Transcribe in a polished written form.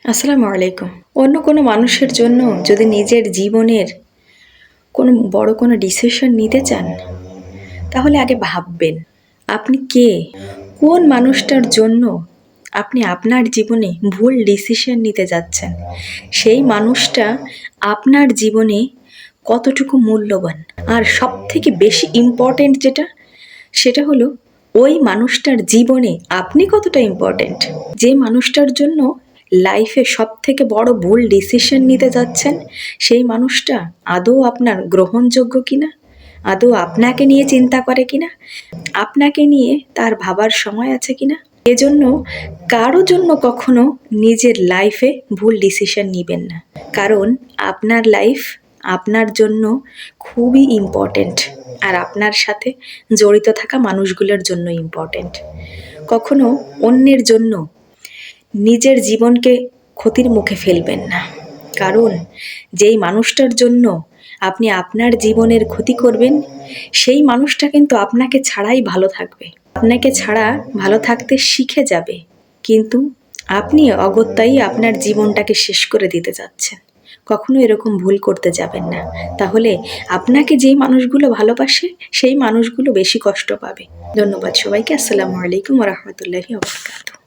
আসসালামু আলাইকুম। অন্য কোনো মানুষের জন্য যদি নিজের জীবনের কোনো বড় কোনো ডিসিশন নিতে চান, তাহলে আগে ভাববেন আপনি কে? কোন মানুষটার জন্য আপনি আপনার জীবনে ভুল ডিসিশন নিতে যাচ্ছেন? সেই মানুষটা আপনার জীবনে কতটুকু মূল্যবান? আর সবথেকে বেশি ইম্পর্ট্যান্ট যেটা, সেটা হলো ওই মানুষটার জীবনে আপনি কতটা ইম্পর্ট্যান্ট? যে মানুষটার জন্য লাইফে সবথেকে বড় ভুল ডিসিশন নিতে যাচ্ছেন, সেই মানুষটা আদৌ আপনার গ্রহণযোগ্য কিনা? আদৌ আপনাকে নিয়ে চিন্তা করে কিনা? আপনাকে নিয়ে তার ভাবার সময় আছে কিনা? এজন্য কারো জন্য কখনো নিজের লাইফে ভুল ডিসিশন নিবেন না। কারণ আপনার লাইফ আপনার জন্য খুবই ইম্পর্ট্যান্ট, আর আপনার সাথে জড়িত থাকা মানুষগুলোর জন্য ইম্পর্ট্যান্ট। কখনো অন্যের জন্য নিজের জীবনকে ক্ষতির মুখে ফেলবেন না। কারণ যেই মানুষটার জন্য আপনি আপনার জীবনের ক্ষতি করবেন, সেই মানুষটা কিন্তু আপনাকে ছাড়াই ভালো থাকবে, আপনাকে ছাড়া ভালো থাকতে শিখে যাবে। কিন্তু আপনি অগত্যাই আপনার জীবনটাকে শেষ করে দিতে যাচ্ছেন। কখনো এরকম ভুল করতে যাবেন না। তাহলে আপনাকে যেই মানুষগুলো ভালোবাসে, সেই মানুষগুলো বেশি কষ্ট পাবে। ধন্যবাদ সবাইকে। আসসালামু আলাইকুম ওয়া রাহমাতুল্লাহি ওয়া বারাকাতুহু।